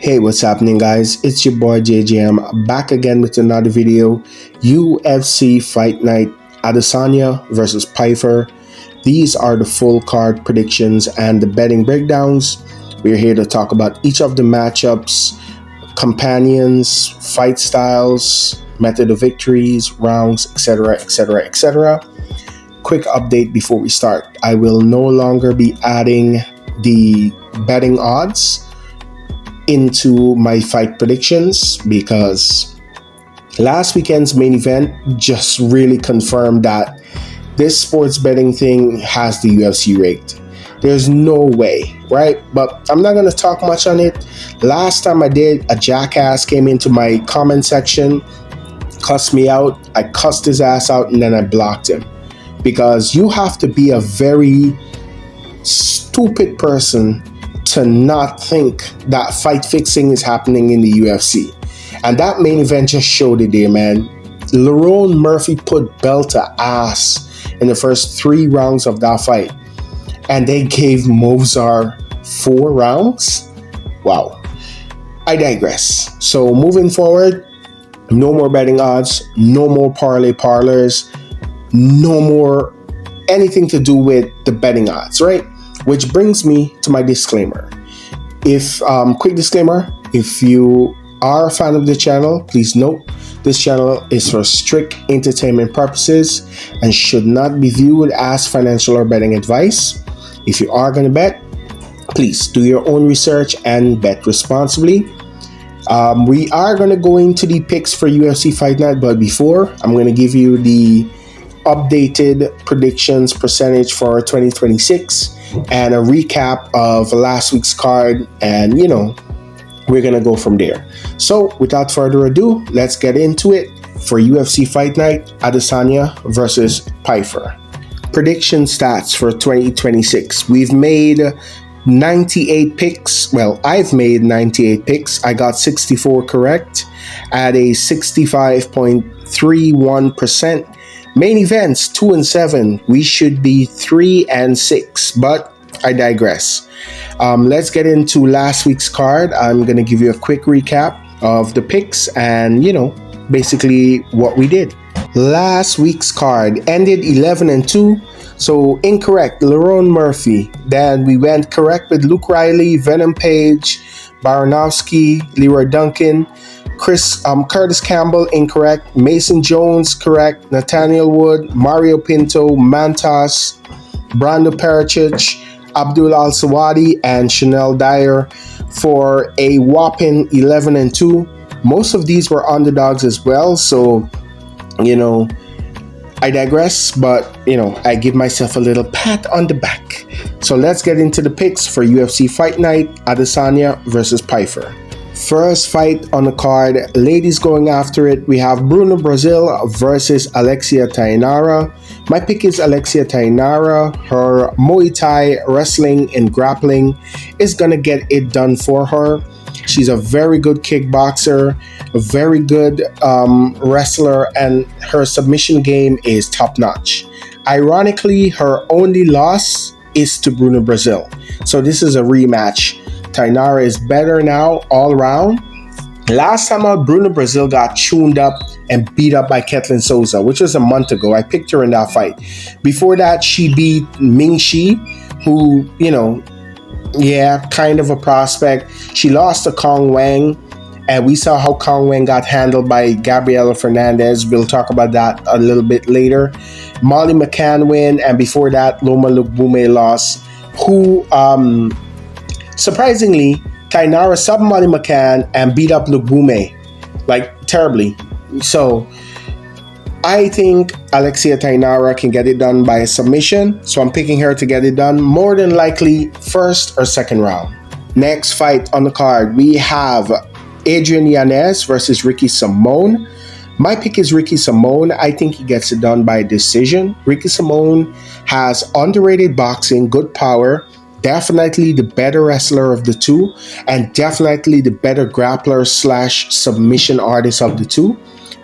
Hey, what's happening, guys? It's your boy JJM back again with another video. UFC Fight Night, Adesanya versus Pyfer. These are the full card predictions and the betting breakdowns. We're here to talk about each of the matchups, companions, fight styles, method of victories, rounds, etc., etc., etc. Quick update before we start. I will no longer be adding the betting odds into my fight predictions because last weekend's main event just really confirmed that this sports betting thing has the UFC rigged. There's no way, right? But I'm not going to talk much on it. Last time I did, a jackass came into my comment section, cussed me out. I cussed his ass out and then I blocked him, because you have to be a very stupid person to not think that fight fixing is happening in the UFC. And that main event just showed it there, man. Lerone Murphy put belt to ass in the first 3 rounds of that fight. And they gave Mozart 4 rounds? Wow. I digress. So moving forward, no more betting odds, no more parlay parlors, no more anything to do with the betting odds, right? Which brings me to my disclaimer. Quick disclaimer, if you are a fan of the channel, please note this channel is for strict entertainment purposes and should not be viewed as financial or betting advice. If you are going to bet, please do your own research and bet responsibly. We are going to go into the picks for UFC Fight Night, but before, I'm going to give you the updated predictions percentage for 2026 and a recap of last week's card, and we're gonna go from there. So without further ado, let's get into it for UFC Fight Night, Adesanya versus Pyfer. Prediction stats for 2026. We've made 98 picks. Well, I've made 98 picks. I got 64 correct at a 65.31%. Main events 2 and 7. We should be 3 and 6, but I digress. Let's get into last week's card. I'm gonna give you a quick recap of the picks and basically what we did. Last week's card ended 11 and 2. So incorrect, Lerone Murphy. Then we went correct with Luke Riley, Venom Page, Baranowski, Leroy Duncan. Curtis Campbell, incorrect. Mason Jones, correct. Nathaniel Wood, Mario Pinto, Mantas, Brando Pericic, Abdul Al-Sawadi, and Chanel Dyer for a whopping 11 and 2. Most of these were underdogs as well, so I digress, but I give myself a little pat on the back. So let's get into the picks for UFC Fight Night, Adesanya versus Pyfer. First fight on the card, ladies going after it, we have Bruno Brazil versus Alexia Tainara. My pick is Alexia Tainara. Her Muay Thai, wrestling, and grappling is going to get it done for her. She's a very good kickboxer, a very good wrestler, and her submission game is top-notch. Ironically, her only loss is to Bruno Brazil. So this is a rematch. Tainara is better now all around. Last time out, Bruno Brazil got tuned up and beat up by Ketlin Souza, which was a month ago. I picked her in that fight. Before that, she beat Ming Shi, who, kind of a prospect. She lost to Kong Wang, and we saw how Kong Wang got handled by Gabriela Fernandez. We'll talk about that a little bit later. Molly McCann win, and before that, Loma Lukbume lost, who, surprisingly, Tainara subbed Molly McCann and beat up Lukbume, terribly. So I think Alexia Tainara can get it done by submission, so I'm picking her to get it done, more than likely first or second round. Next fight on the card, we have Adrian Yanez versus Ricky Simone. My pick is Ricky Simone. I think he gets it done by decision. Ricky Simone has underrated boxing, good power, definitely the better wrestler of the two, and definitely the better grappler / submission artist of the two.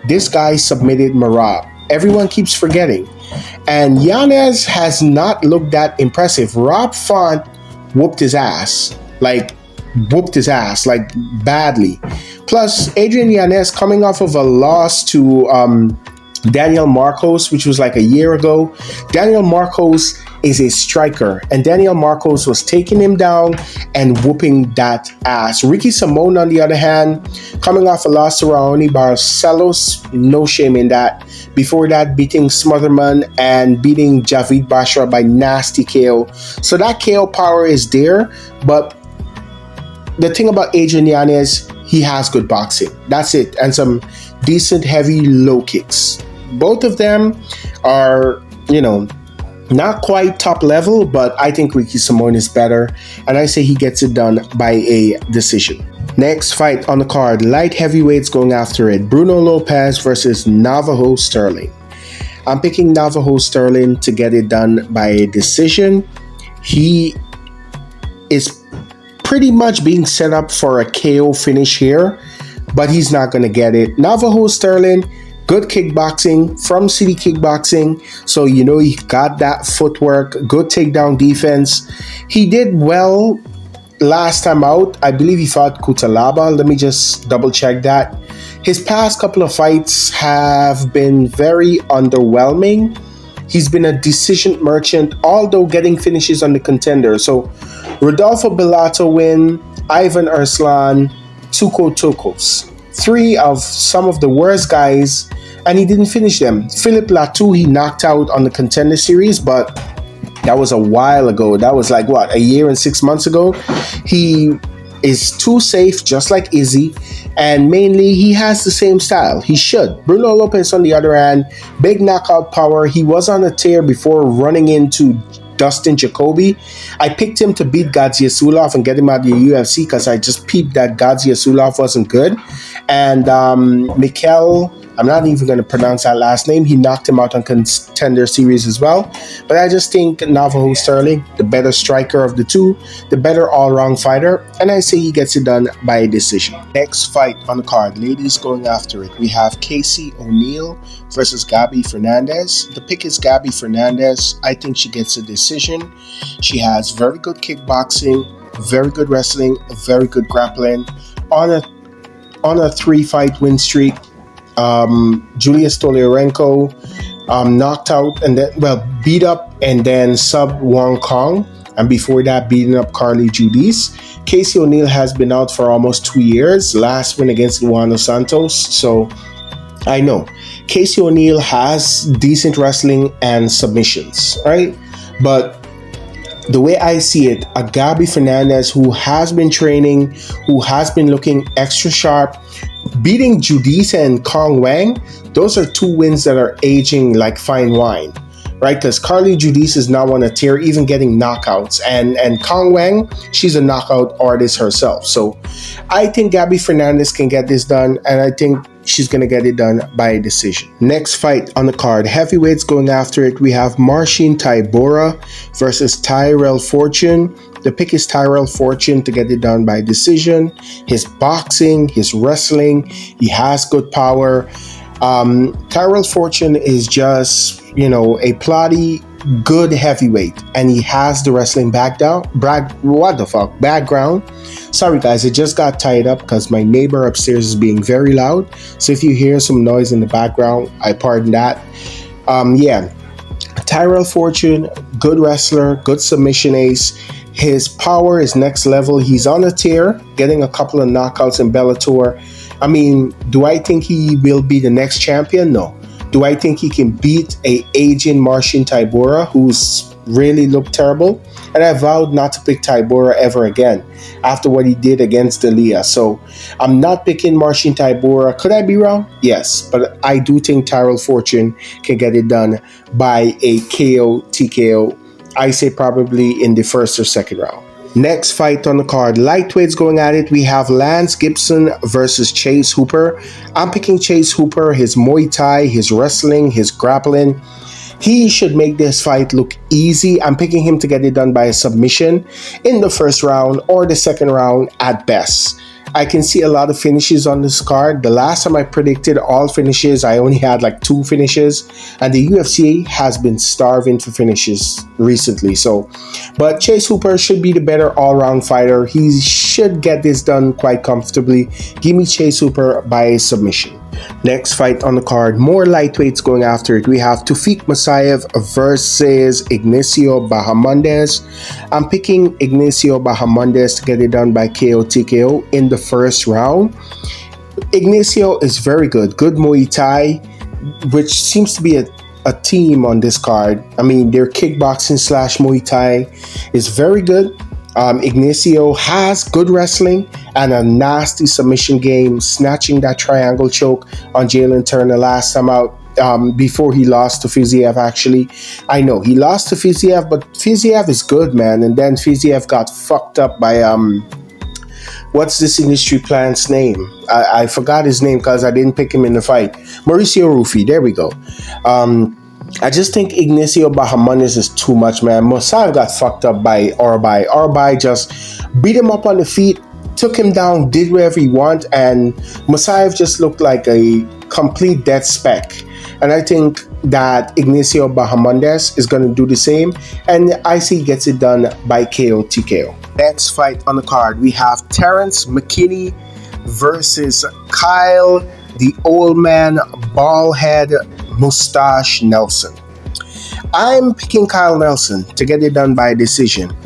This guy submitted Marab. Everyone keeps forgetting. And Yanez has not looked that impressive. Rob Font whooped his ass. whooped his ass, like badly. Plus, Adrian Yanez coming off of a loss to Daniel Marcos, which was like a year ago. Daniel Marcos is a striker, and Daniel Marcos was taking him down and whooping that ass. Ricky Simone, on the other hand, coming off a loss to Raoni Barcelos, no shame in that. Before that, beating Smotherman and beating Javid Bashra by nasty KO. So that KO power is there, but the thing about Adrian Yanez, he has good boxing. That's it. And some decent heavy low kicks. Both of them are, not quite top level, but I think Ricky Simone is better. And I say he gets it done by a decision. Next fight on the card, light heavyweights going after it. Bruno Lopez versus Navajo Sterling. I'm picking Navajo Sterling to get it done by a decision. He is pretty much being set up for a KO finish here, but he's not going to get it. Navajo Sterling, good kickboxing from City Kickboxing, so he got that footwork, good takedown defense. He did well last time out. I believe he fought Kutalaba. Let me just double check that. His past couple of fights have been very underwhelming. He's been a decision merchant, although getting finishes on the contender. So Rodolfo Bellato win, Ivan Arslan, Tuko Tokos. Three of some of the worst guys, and he didn't finish them. Philip Latu, he knocked out on the contender series, but that was a while ago. That was like, a year and 6 months ago? He is too safe, just like Izzy, and mainly he has the same style. He should. Bruno Lopez, on the other hand, big knockout power. He was on a tear before running into Dustin Jacoby. I picked him to beat Gadzia Sulov and get him out of the UFC because I just peeped that Gadzia Sulov wasn't good. And Mikel, I'm not even going to pronounce that last name, he knocked him out on contender series as well. But I just think Navajo Sterling, the better striker of the two, the better all-round fighter, and I say he gets it done by a decision. Next fight on the card, ladies going after it. We have Casey O'Neill versus Gabby Fernandez. The pick is Gabby Fernandez. I think she gets a decision. She has very good kickboxing, very good wrestling, very good grappling. On a 3-fight win streak. Julia Stolyarenko knocked out and then beat up and then sub Wong Kong, and before that beating up Carly Judice. Casey O'Neill has been out for almost 2 years. Last win against Luano Santos. So I know Casey O'Neill has decent wrestling and submissions, right? But the way I see it, a Gabby Fernandez who has been training, who has been looking extra sharp, beating Judice and Kong Wang, those are 2 wins that are aging like fine wine, right? Because Carly Judice is now on a tear, even getting knockouts. And Kong Wang, she's a knockout artist herself. So I think Gabby Fernandez can get this done, and I think she's going to get it done by a decision. Next fight on the card, heavyweights going after it. We have Marcin Tybura versus Tyrell Fortune. The pick is Tyrell Fortune to get it done by decision. His boxing, his wrestling, he has good power. Tyrell Fortune is just, a plotty, good heavyweight, and he has the wrestling background. Sorry guys, I just got tied up because my neighbor upstairs is being very loud. So if you hear some noise in the background, I pardon that. Tyrell Fortune, good wrestler, good submission ace. His power is next level. He's on a tear, getting a couple of knockouts in Bellator. I mean, do I think he will be the next champion? No. Do I think he can beat a aging Marcin Tybura, who's really looked terrible? And I vowed not to pick Tybura ever again after what he did against D'Elia. So I'm not picking Marcin Tybura. Could I be wrong? Yes, but I do think Tyrell Fortune can get it done by a KO, TKO. I say probably in the first or second round. Next fight on the card, lightweights going at it. We have Lance Gibson versus Chase Hooper. I'm picking Chase Hooper, his Muay Thai, his wrestling, his grappling. He should make this fight look easy. I'm picking him to get it done by a submission in the first round or the second round at best. I can see a lot of finishes on this card. The last time I predicted all finishes, I only had like 2 finishes, and the UFC has been starving for finishes recently. So, but Chase Hooper should be the better all-round fighter. He should get this done quite comfortably. Give me Chase Hooper by submission. Next fight on the card, more lightweights going after it. We have Tufik Musayev versus Ignacio Bahamondes. I'm picking Ignacio Bahamondes to get it done by KO TKO in the first round. Ignacio is very good Muay Thai, which seems to be a team on this card. I mean, their kickboxing / Muay Thai is very good. Ignacio has good wrestling and a nasty submission game, snatching that triangle choke on Jalen Turner last time out, before he lost to Fiziev. Actually, I know he lost to Fiziev, but Fiziev is good, man. And then Fiziev got fucked up by what's this industry plant's name? I forgot his name because I didn't pick him in the fight. Mauricio Rufy. There we go. I just think Ignacio Bahamondes is too much, man. Musayev got fucked up by Orbay. Orbay just beat him up on the feet, took him down, did whatever he want, and Musayev just looked like a complete dead speck. And I think that Ignacio Bahamondes is going to do the same, and I see he gets it done by KO TKO. Next fight on the card, we have Terrence McKinney versus Kyle, the old man, bald head, mustache Nelson. I'm picking Kyle Nelson to get it done by decision.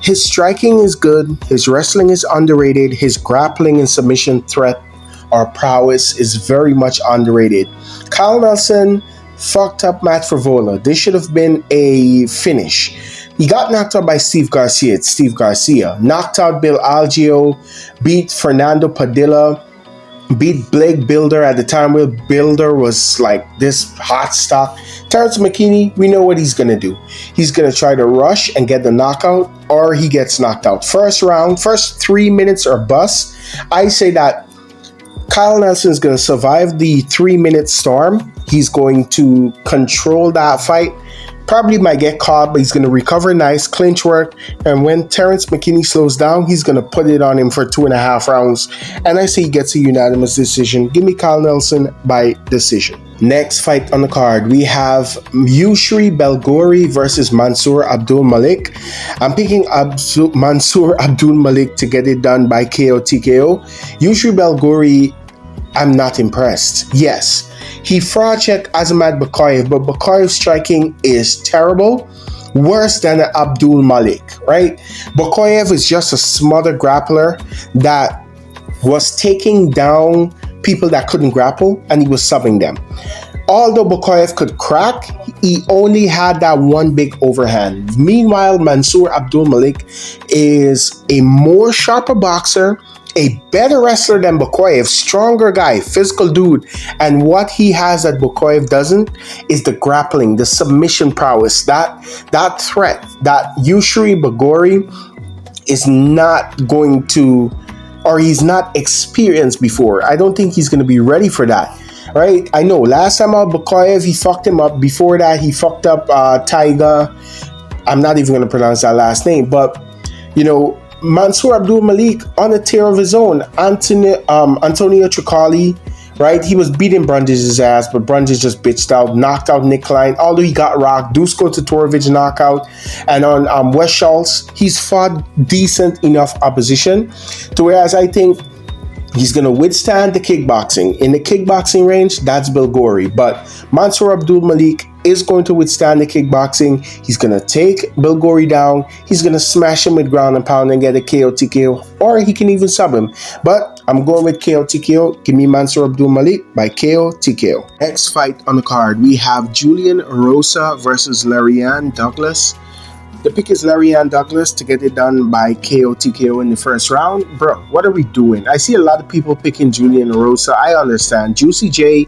His striking is good, his wrestling is underrated, his grappling and submission threat or prowess is very much underrated. Kyle Nelson fucked up Matt Frevola. This should have been a finish. He got knocked out by Steve Garcia. It's Steve Garcia. Knocked out Bill Algeo, beat Fernando Padilla, beat Blake Builder at the time where Builder was like this hot stock. Terrence McKinney, we know what he's going to do. He's going to try to rush and get the knockout, or he gets knocked out. First round, first 3 minutes or bust. I say that Kyle Nelson is going to survive the 3-minute storm. He's going to control that fight. Probably might get caught, but he's going to recover nice, clinch work. And when Terrence McKinney slows down, he's going to put it on him for 2.5 rounds. And I say he gets a unanimous decision. Give me Kyle Nelson by decision. Next fight on the card, we have Yusri Belgori versus Mansour Abdul Malik. I'm picking Mansour Abdul Malik to get it done by KO TKO. Yusri Belgori, I'm not impressed. Yes, he fraud checked Azamat Bakayev, but Bakayev's striking is terrible. Worse than Abdul Malik, right? Bakayev is just a smothered grappler that was taking down people that couldn't grapple, and he was subbing them. Although Bakayev could crack, he only had that one big overhand. Meanwhile, Mansour Abdul Malik is a more sharper boxer, a better wrestler than Bakayev, stronger guy, physical dude. And what he has that Bakayev doesn't is the grappling, the submission prowess, that threat that Yusri Belgori is not going to, or he's not experienced before. I don't think he's going to be ready for that, right? I know last time out Bakayev, he fucked him up. Before that, he fucked up Taiga. I'm not even going to pronounce that last name, but you know, Mansour Abdul Malik on a tear of his own. Antonio Tricali, right? He was beating Brundage's ass, but Brundage just bitched out, knocked out Nick Klein. Although he got rocked, Dusko Todorovic knockout. And on Wes Schultz, he's fought decent enough opposition to whereas I think he's going to withstand the kickboxing. In the kickboxing range, that's Belgori. But Mansour Abdul Malik is going to withstand the kickboxing. He's going to take Belgori down. He's going to smash him with ground and pound and get a KO TKO. Or he can even sub him. But I'm going with KO TKO. Give me Mansour Abdul Malik by KO TKO. Next fight on the card, we have Julian Rosa versus Larian Douglas. The pick is Larian Douglas to get it done by KO TKO in the first round. Bro, what are we doing? I see a lot of people picking Julian Rosa. I understand. Juicy J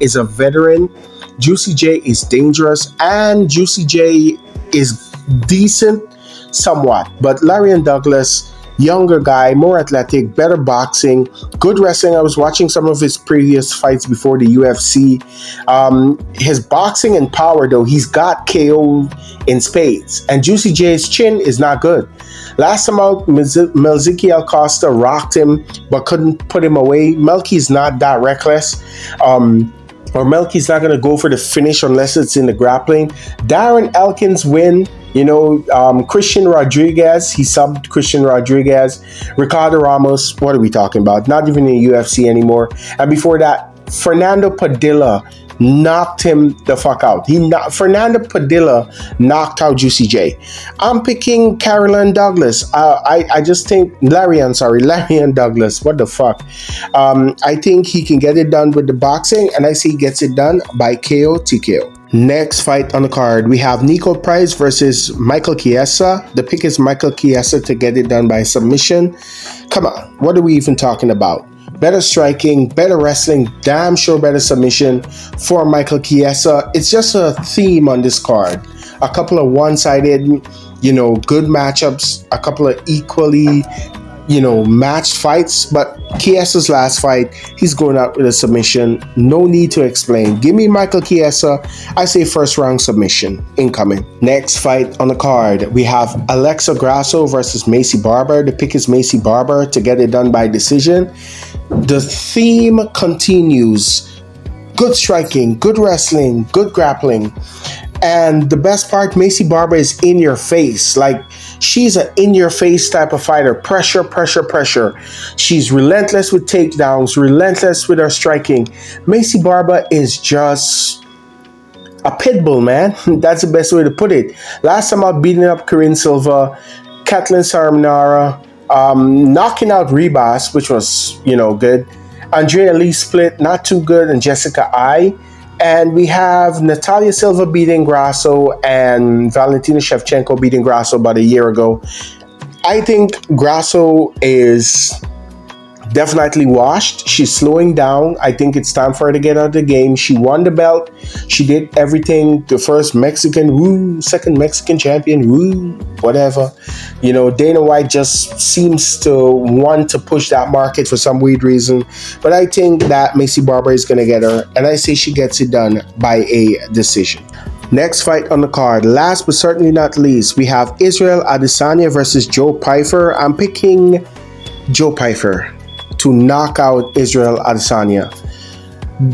is a veteran. Juicy J is dangerous. And Juicy J is decent somewhat. But Larian Douglas, younger guy, more athletic, better boxing, good wrestling. I was watching some of his previous fights before the UFC. His boxing and power, though, he's got KO in spades. And Juicy J's chin is not good. Last time out, Melziki Acosta rocked him but couldn't put him away. Melky's not that reckless. Or Melky's not going to go for the finish unless it's in the grappling. Darren Elkins win. Christian Rodriguez, he subbed Christian Rodriguez. Ricardo Ramos, what are we talking about? Not even in the UFC anymore. And before that, Fernando Padilla knocked him the fuck out. Fernando Padilla knocked out Juicy J. I'm picking Caroline Douglas. I just think Larian Douglas. What the fuck? I think he can get it done with the boxing, and I see he gets it done by KO TKO. Next fight on the card, we have Nico Price versus Michael Chiesa. The pick is Michael Chiesa to get it done by submission. Come on, what are we even talking about? Better striking, better wrestling, damn sure better submission for Michael Chiesa. It's just a theme on this card. A couple of one-sided, good matchups, a couple of equally, matched fights. But Chiesa's last fight, he's going out with a submission. No need to explain. Give me Michael Chiesa. I say first round submission incoming. Next fight on the card, we have Alexa Grasso versus Macy Barber. The pick is Macy Barber to get it done by decision. The theme continues. Good striking, good wrestling, good grappling. And the best part, Macy Barber is in your face. Like, she's an in-your-face type of fighter. Pressure, pressure, pressure. She's relentless with takedowns, relentless with her striking. Macy Barber is just a pit bull, man. That's the best way to put it. Last time out beating up Corinne Silva, Kathleen Saramanara, knocking out Rebus, which was, good. Andrea Lee split, not too good, and Jessica I. And we have Natalia Silva beating Grasso and Valentina Shevchenko beating Grasso about a year ago. I think Grasso is definitely washed. She's slowing down. I think it's time for her to get out of the game. She won the belt. She did everything. The first Mexican, second Mexican champion, whatever. Dana White just seems to want to push that market for some weird reason. But I think that Macy Barber is going to get her. And I say she gets it done by a decision. Next fight on the card, last but certainly not least, we have Israel Adesanya versus Joe Pyfer. I'm picking Joe Pyfer to knock out Israel Adesanya.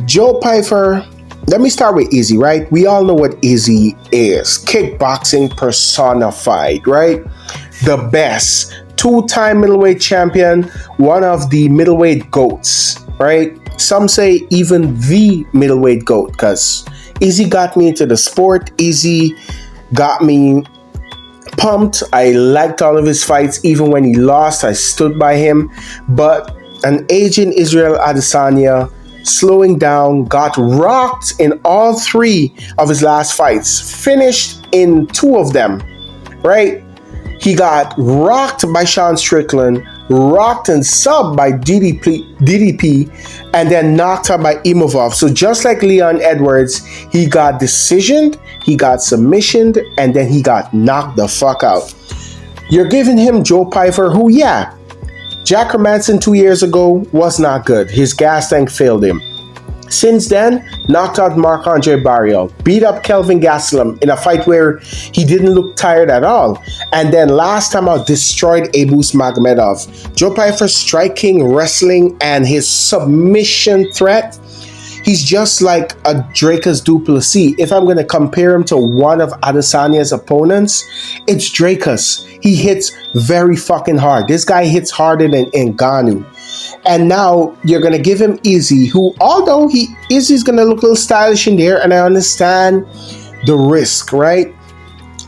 Joe Pyfer, let me start with Izzy, right? We all know what Izzy is. Kickboxing personified, right? The best. Two-time middleweight champion, one of the middleweight GOATs, right? Some say even the middleweight GOAT, because Izzy got me into the sport. Izzy got me pumped. I liked all of his fights. Even when he lost, I stood by him. But an aging Israel Adesanya, slowing down, got rocked in all three of his last fights, finished in two of them, right? He got rocked by Sean Strickland, rocked and subbed by DDP, and then knocked out by Imavov. So just like Leon Edwards, he got decisioned, he got submissioned, and then he got knocked the fuck out. You're giving him Joe Pyfer, who, Jack Hermanson 2 years ago was not good. His gas tank failed him. Since then, knocked out Marc-Andre Barrios, beat up Kelvin Gastelum in a fight where he didn't look tired at all. And then last time out, destroyed Abus Magomedov. Joe Pyfer's striking, wrestling, and his submission threat, he's just like a Dracus du Plessis. If I'm going to compare him to one of Adesanya's opponents, it's Dracus. He hits very fucking hard. This guy hits harder than Ngannou. And now you're going to give him Izzy, who, although Izzy's going to look a little stylish in there, and I understand the risk, right?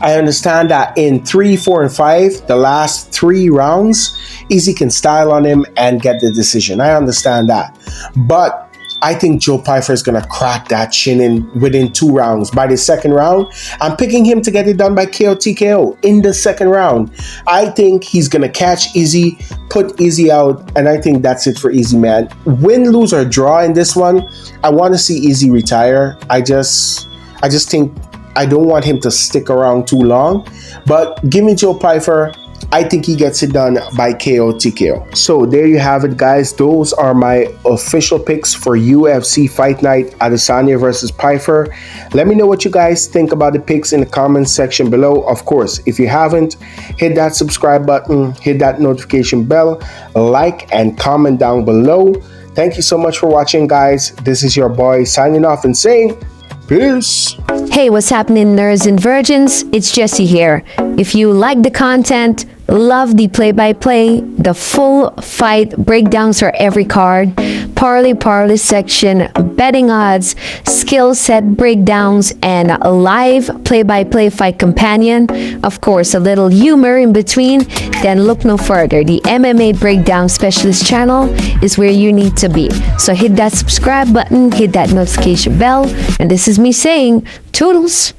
I understand that in 3, 4, and 5, the last 3 rounds, Izzy can style on him and get the decision. I understand that. But I think Joe Pyfer is going to crack that chin within 2 rounds. By the second round, I'm picking him to get it done by KO TKO in the second round. I think he's going to catch Izzy, put Izzy out, and I think that's it for Izzy, man. Win, lose, or draw in this one, I want to see Izzy retire. I just think I don't want him to stick around too long. But give me Joe Pyfer. I think he gets it done by KO TKO. So there you have it, guys. Those are my official picks for UFC Fight Night Adesanya versus Pyfer. Let me know what you guys think about the picks in the comments section below. Of course, if you haven't, hit that subscribe button, hit that notification bell, like and comment down below. Thank you so much for watching, guys. This is your boy signing off and saying peace. Hey, what's happening, nerds and virgins? It's Jessie here. If you like the content, love the play-by-play, the full fight breakdowns for every card, parlay section, betting odds, skill set breakdowns, and a live play-by-play fight companion, of course, a little humor in between, then look no further. The MMA Breakdown Specialist channel is where you need to be. So hit that subscribe button, hit that notification bell, and this is me saying, toodles!